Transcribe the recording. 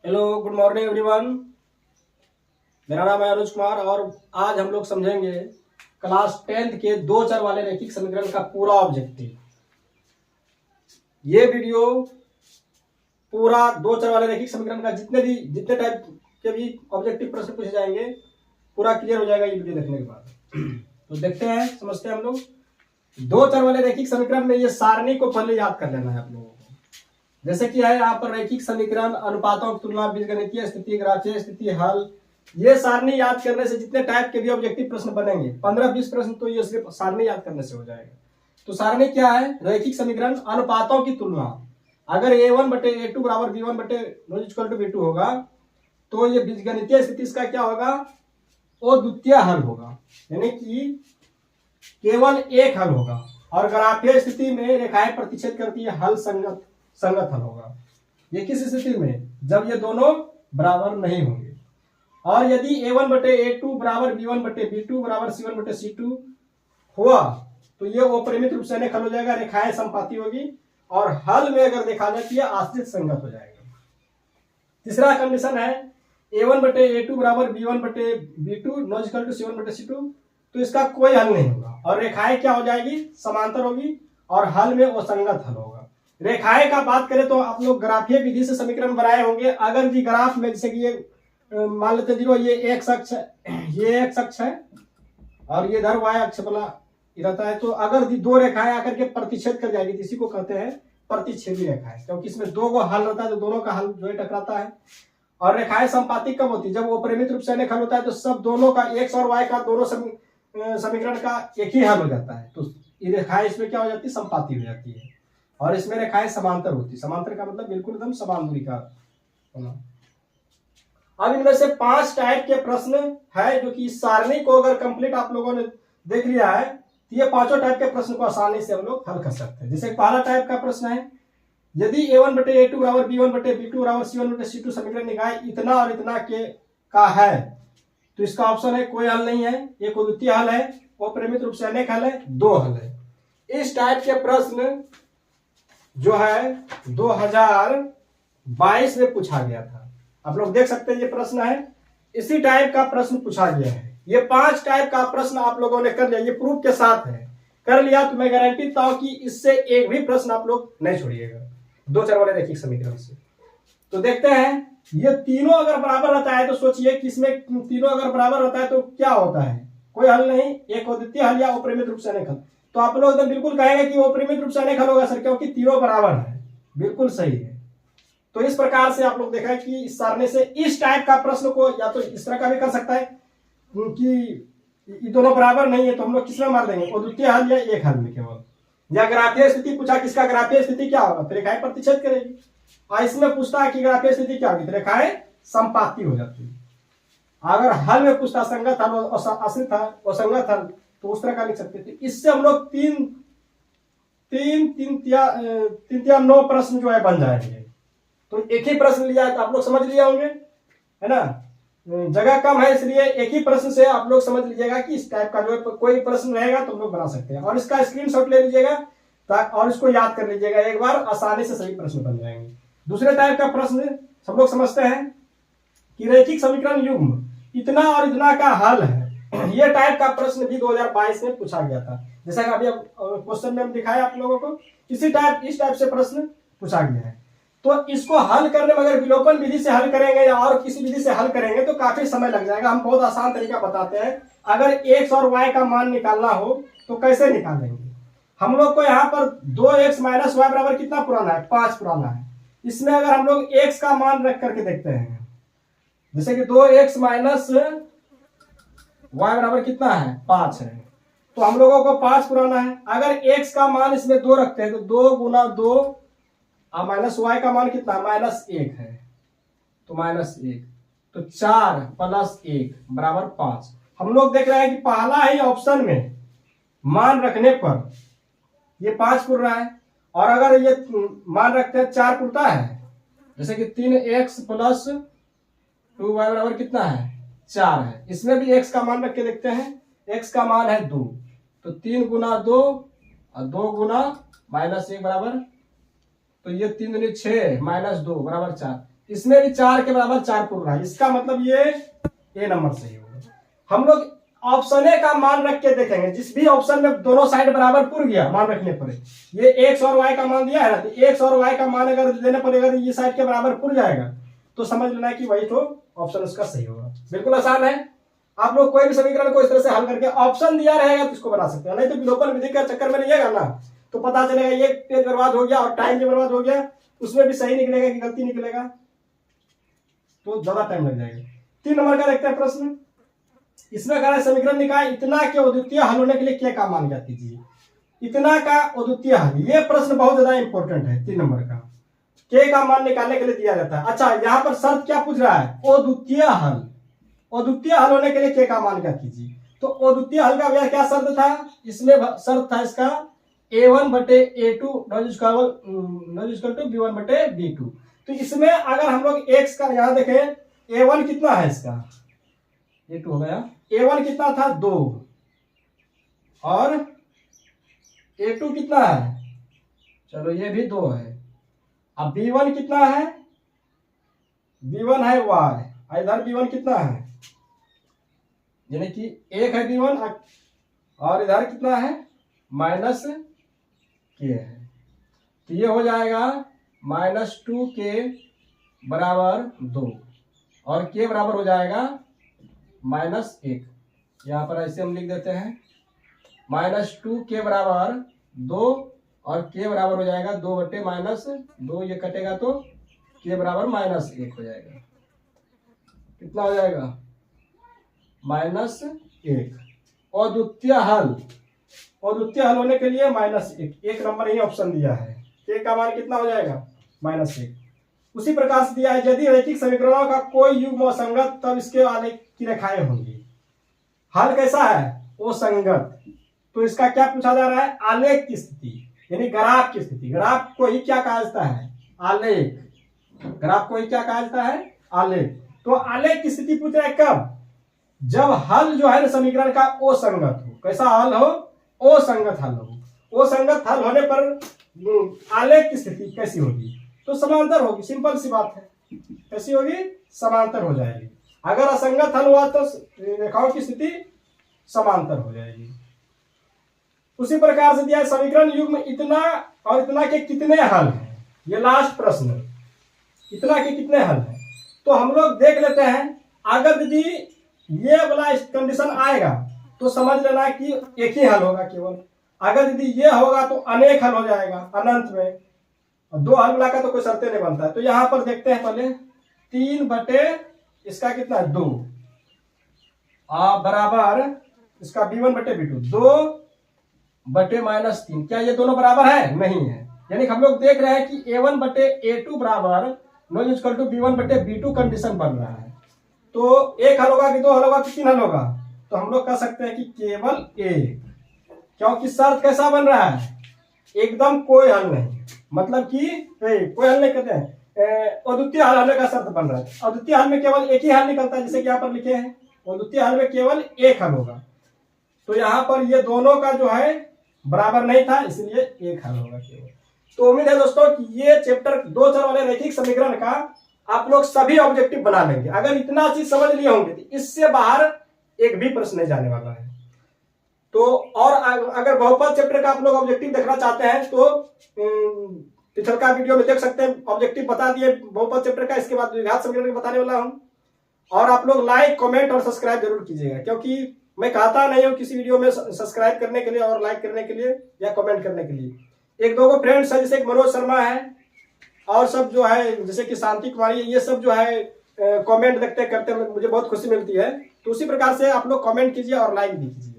Hello, good morning everyone. मेरा नाम है अनुज कुमार और आज हम लोग समझेंगे क्लास 10th के दो चर वाले रैखिक समीकरण का पूरा ऑब्जेक्टिव। ये वीडियो पूरा दो चर वाले रैखिक समीकरण का जितने टाइप के भी ऑब्जेक्टिव प्रश्न पूछे जाएंगे पूरा क्लियर हो जाएगा ये वीडियो देखने के बाद। तो देखते हैं, समझते हैं हम लोग। दो चर वाले रैखिक समीकरण में ये सारणी को पहले याद कर लेना है आप लोगों को। जैसे कि है यहाँ पर रैखिक समीकरण, अनुपातों की तुलना, बीजगणितीय स्थिति, ग्राफीय स्थिति, हल। ये सारणी याद करने से जितने टाइप के भी ऑब्जेक्टिव प्रश्न बनेंगे 15-20 प्रश्न तो ये सिर्फ सारणी याद करने से हो जाएगा। तो सारणी क्या है? रैखिक समीकरण अनुपातों की तुलना। अगर a1/a2 बराबर b1/b2 होगा तो ये बीजगणितीय स्थिति इसका क्या होगा? वो द्वितीय हल होगा, यानी कि केवल एक हल होगा। और ग्राफीय स्थिति में रेखाएं प्रतिच्छेद करती है, हल संगत हल होगा। ये किस स्थिति में? जब ये दोनों बराबर नहीं होंगे। और यदि a1/a2 बराबर b1/b2 बराबर c1/c2 हुआ तो ये अपरिमित रूप से अनेक हल हो जाएगा, रेखाएं समपाती होगी और हल में अगर देखा जाए तो ये आश्रित संगत हो जाएगा। तीसरा कंडीशन है a1/a2 बराबर b1/b2 not equal to c1/c2, तो इसका कोई हल नहीं होगा और रेखाएं क्या हो जाएगी? समांतर होगी और हल में असंगत हल होगा। रेखाएं का बात करें तो आप लोग ग्राफीय विधि से समीकरण बनाए होंगे। अगर भी ग्राफ में जैसे कि ये मान लेते जीरो, ये एक्स अक्ष है, ये एक्स अक्ष है और ये इधर वाई अक्ष वाला रहता है। तो अगर दो रेखाएं आकर के प्रतिच्छेद कर जाएगी तो इसी को कहते हैं प्रतिच्छेदी रेखाएं, क्योंकि इसमें दो को हल रहता है तो दोनों का हल जो है टकराता है। और रेखाएं संपाती कब होती है? जब वो परिमित रूप से अनेक हल होता है तो सब दोनों का एक्स और वाई का दोनों समीकरण का एक ही हल हो जाता है। तो ये रेखाएं इसमें क्या हो जाती है? संपाती हो जाती है। और इसमें रेखाएं समांतर होती है। समांतर का मतलब बिल्कुल एकदम समान दूरी का होना। अब इनमें से 5 टाइप के प्रश्न है जो कि इस सारणी को अगर कंप्लीट आप लोगों ने देख लिया है तो ये पांचों टाइप के प्रश्न को आसानी से हम लोग हल कर सकते हैं। जैसे पहला टाइप का प्रश्न है, यदि a1/a2 बराबर b1/b2 बराबर c1/c2 समीकरण निकाय इतना और इतना के का है तो इसका ऑप्शन है कोई हल नहीं है, एक द्वितीय हल है, अपरिमित रूप से अनेक हल है, दो हल है। इस टाइप के प्रश्न जो है 2022 में पूछा गया था। आप लोग देख सकते हैं ये प्रश्न है, इसी टाइप का प्रश्न पूछा गया है। ये 5 टाइप का प्रश्न आप लोगों ने कर लिया, ये प्रूफ के साथ है, कर लिया तो मैं गारंटी देता हूं कि इससे एक भी प्रश्न आप लोग नहीं छोड़िएगा दो चर वाले रैखिक समीकरण से। तो देखते हैं, ये तीनों अगर बराबर रहता है तो सोचिए कि इसमें तीनों अगर बराबर रहता है तो क्या होता है? कोई हल नहीं, एक द्वितीय हल या अपरिमित रूप से अनेक हल। तो आप लोग एकदम बिल्कुल कहेंगे कि वो अपरिमित रूप से अनेक हल होगा सर, क्योंकि तीनों बराबर है। बिल्कुल सही है। तो इस प्रकार से आप लोग देखा कि इस सारणी से इस टाइप का प्रश्न को या तो इस तरह का भी कर सकता है कि ये दोनों बराबर नहीं है तो हम लोग किसमें मार देंगे? और द्वितीय हल या एक हल में केवल। या ग्राफीय स्थिति पूछा, किसका ग्राफीय स्थिति क्या होगा? तो रेखाएं प्रतिच्छेद करेगी। और इसमें पूछता है कि ग्राफीय स्थिति क्या होगी? तो रेखाएं संपाती हो जाती है। अगर हल में पूछता संगत हल आश्रित हल असंगत हल तो उस तरह का लिख सकते थे। इससे हम लोग तीन या 9 प्रश्न जो है बन जाएंगे। तो एक ही प्रश्न लिया तो आप लोग समझ लिए होंगे, है ना? जगह कम है इसलिए एक ही प्रश्न से आप लोग समझ लीजिएगा कि इस टाइप का जो कोई प्रश्न रहेगा तो हम लोग बना सकते हैं। और इसका स्क्रीनशॉट ले लीजिएगा और इसको याद कर लीजिएगा, एक बार आसानी से सभी प्रश्न बन जाएंगे। दूसरे टाइप का प्रश्न सब लोग समझते हैं कि रैखिक समीकरण युग्म इतना और इतना का हल है। ये टाइप का प्रश्न भी 2022 में पूछा गया था। जैसा कि अभी क्वेश्चन में हम दिखाया आप लोगों को, इस टाइप से प्रश्न पूछा गया है। तो इसको हल करने में अगर विलोपन विधि से हल करेंगे या और किसी विधि से हल करेंगे तो काफी समय लग जाएगा। हम बहुत आसान तरीका बताते हैं। अगर x और y का मान निकालना हो तो कैसे निकालेंगे? हम लोग को यहाँ पर 2x माइनस वाई बराबर कितना पुराना है? 5 पुराना है। इसमें अगर हम लोग x का मान रख करके देखते हैं, जैसे कि 2x माइनस वाई बराबर कितना है? 5 है। तो हम लोगों को 5 पुराना है। अगर x का मान इसमें 2 रखते हैं तो 2 गुना 2 और माइनस वाई का मान कितना? -1 है। तो -1 तो 4 प्लस 1 बराबर 5। हम लोग देख रहे हैं कि पहला ही ऑप्शन में मान रखने पर ये 5 पुर रहा है और अगर ये मान रखते हैं 4 पुरता है, जैसे कि 3x प्लस 2y बराबर कितना है? 4 है। इसमें भी x का मान रख के देखते हैं, x का मान है 2 तो 3 गुना 2 और 2 गुना -1 बराबर, तो ये 3 दूनी 6 -2 बराबर 4। इसमें भी 4 के बराबर 4 पुर रहा है, इसका मतलब ये ए नंबर सही होगा। हम लोग ऑप्शन ए का मान रख के देखेंगे, जिस भी ऑप्शन में दोनों साइड बराबर पुर गया मान रखने पर, ये एक्स और वाई का मान दिया है ना, तो एक्स और वाई का मान अगर देने पर अगर ये साइड के बराबर पुर जाएगा तो समझ लेना है कि वही तो ऑप्शन उसका सही होगा। बिल्कुल आसान है। आप लोग कोई भी समीकरण को इस तरह से हल करके ऑप्शन दिया रहेगा तो इसको बना सकते हैं, नहीं तो विलोपन विधि का चक्कर में रहिएगा ना तो पता चलेगा ये पेज बर्बाद हो गया और टाइम भी बर्बाद हो गया, उसमें भी सही निकलेगा कि गलती निकलेगा, तो ज्यादा टाइम लग जाएगा। 3 नंबर का देखते हैं प्रश्न। इसमें कह रहा है समीकरण निकाय इतना के अद्वितीय हल होने के लिए क्या का मान ज्ञात कीजिए। इतना का अद्वितीय हल, ये प्रश्न बहुत ज्यादा इंपॉर्टेंट है। 3 नंबर का के का मान निकालने के लिए दिया जाता है। अच्छा, यहाँ पर शर्त क्या पूछ रहा है, अद्वितीय हल। अद्वितीय हल होने के लिए के का मान ज्ञात कीजिए। तो अद्वितीय हल का भैया क्या शर्त था, इसमें शर्त था इसका a1 बटे a2 नॉट टू b1 बटे b2। तो इसमें अगर हम लोग x का यहाँ देखें, a1 कितना है इसका, a2 हो गया, a1 कितना था 2 और a2 कितना है, चलो ये भी 2 है। अब b1 कितना है, b1 है y, इधर b1 कितना है, यानी कि 1 है b1 और इधर कितना है माइनस के है, तो ये हो जाएगा -2 के बराबर 2 और के बराबर हो जाएगा -1। यहाँ पर ऐसे हम लिख देते हैं -2 के बराबर 2 और के बराबर हो जाएगा 2 बटे -2, ये कटेगा तो के बराबर -1 हो जाएगा। कितना हो जाएगा -1। अद्वितीय हल, अद्वितीय हल होने के लिए -1, 1 नंबर ही ऑप्शन दिया है। के का मान कितना हो जाएगा -1। उसी प्रकार से दिया है यदि रैखिक समीकरणों का कोई युग्म असंगत तब इसके आलेख की रेखाएं होंगी। हल कैसा है, वो संगत, तो इसका क्या पूछा जा रहा है, आलेख की स्थिति, यानी ग्राफ की स्थिति। ग्राफ को ही क्या कहा जाता है, आलेख। ग्राफ को ही क्या कहा जाता है, आलेख। तो आलेख की स्थिति पूछ रहा है कब, जब हल जो है ना समीकरण का ओ संगत हो। कैसा हल हो, ओ संगत हल हो। ओ संगत हल होने पर आलेख की स्थिति कैसी होगी, तो समांतर होगी। सिंपल सी बात है, कैसी होगी, समांतर हो जाएगी। अगर असंगत हल हुआ तो रेखाओं की स्थिति समांतर हो जाएगी। उसी प्रकार से दिया है समीकरण युग्म इतना और इतना के कितने हल हैं, ये लास्ट प्रश्न, इतना के कितने हल हैं। तो हम लोग देख लेते हैं, अगर यदि ये वाला कंडीशन आएगा तो समझ लेना कि एक ही हल होगा केवल। अगर यदि ये होगा तो अनेक हल हो जाएगा अनंत में, और 2 हल मिला का तो कोई शर्तें नहीं बनता है। तो यहां पर देखते हैं पहले 3 बटे इसका कितना है 2 बराबर इसका b1 बटे b2, 2 बटे -3। क्या ये दोनों बराबर है, नहीं है। यानी हम लोग देख रहे हैं कि a1 बटे a2 बराबर टू b1 बटे b2 कंडीशन बन रहा है। तो एक हल होगा कि 2 हल होगा कि 3 हल होगा, तो हम लोग कह सकते हैं कि केवल एक, क्योंकि शर्त कैसा बन रहा है, एकदम कोई हल नहीं, मतलब कि कोई हल नहीं कहते हैं, अद्वितीय हल होने का शर्त बन रहा है। अद्वितीय हल में केवल एक ही हल निकलता है, जैसे कि यहाँ पर लिखे हैं अद्वितीय हल में केवल एक हल होगा। तो यहाँ पर ये दोनों का जो है बराबर नहीं था, इसलिए एक हल होगा केवल। तो उम्मीद है दोस्तों कि ये चैप्टर 2 चर वाले रैखिक समीकरण का आप लोग सभी ऑब्जेक्टिव बना लेंगे। अगर इतना चीज समझ लिए होंगे तो इससे बाहर एक भी प्रश्न नहीं जाने वाला है। तो और अगर बहुपद चैप्टर का आप लोग ऑब्जेक्टिव देखना चाहते हैं तो पिछल का वीडियो में देख सकते हैं, ऑब्जेक्टिव बता दिए बहुपद चैप्टर का। इसके बाद द्विघात समीकरण बताने वाला हूं। और आप लोग लाइक, कमेंट और सब्सक्राइब जरूर कीजिएगा, क्योंकि मैं कहता नहीं हूं किसी वीडियो में सब्सक्राइब करने के लिए और लाइक करने के लिए या कमेंट करने के लिए। 1-2 को फ्रेंड्स है, जैसे कि मनोज शर्मा है और सब जो है, जैसे कि शांति कुमारी, ये सब जो है कमेंट देखते करते मुझे बहुत खुशी मिलती है। तो उसी प्रकार से आप लोग कमेंट कीजिए और लाइक भी कीजिए।